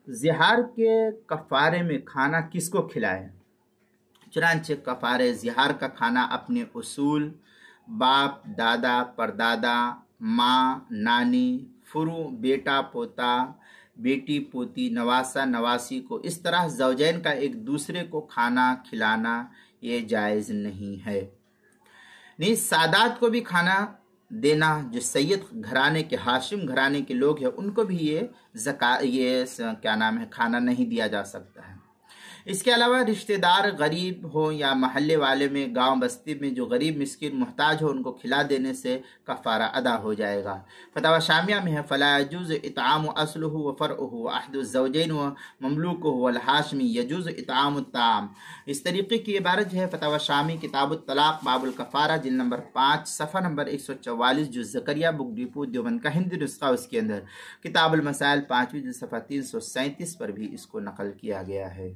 زہار کے کفارے میں کھانا کس کو کھلائے؟ چنانچہ کفارے زہار کا کھانا اپنے اصول، باپ، دادا، پردادا، ماں، نانی، فرو، بیٹا، پوتا، بیٹی، پوتی، نواسا، نواسی کو اس طرح زوجین کا ایک دوسرے کو کھانا کھلانا یہ جائز نہیں ہے۔ نہیں، سادات کو بھی کھانا دینا، جو سید گھرانے کے، ہاشم گھرانے کے لوگ ہیں، ان کو بھی یہ کھانا نہیں دیا جا سکتا ہے۔ اس کے علاوہ رشتہ دار غریب ہو یا محلے والے میں، گاؤں بستی میں جو غریب مسکین محتاج ہو، ان کو کھلا دینے سے کفارہ ادا ہو جائے گا۔ فتاوی شامیہ میں ہے فلا يجوز اطعام اصلہ وفرعہ واحد الزوجین ومملوکہ والحاشمی یجوز اطعام الطعام۔ اس طریقے کی عبارت جو ہے فتاوی شامی کتاب الطلاق باب الکفارہ جلد نمبر 5 صفحہ نمبر 144 جو زکریہ بک ڈپو دیوبند کا ہندی نسخہ، اس کے اندر کتاب المسائل 5ویں جلد صفحہ 337 پر بھی اس کو نقل کیا گیا ہے۔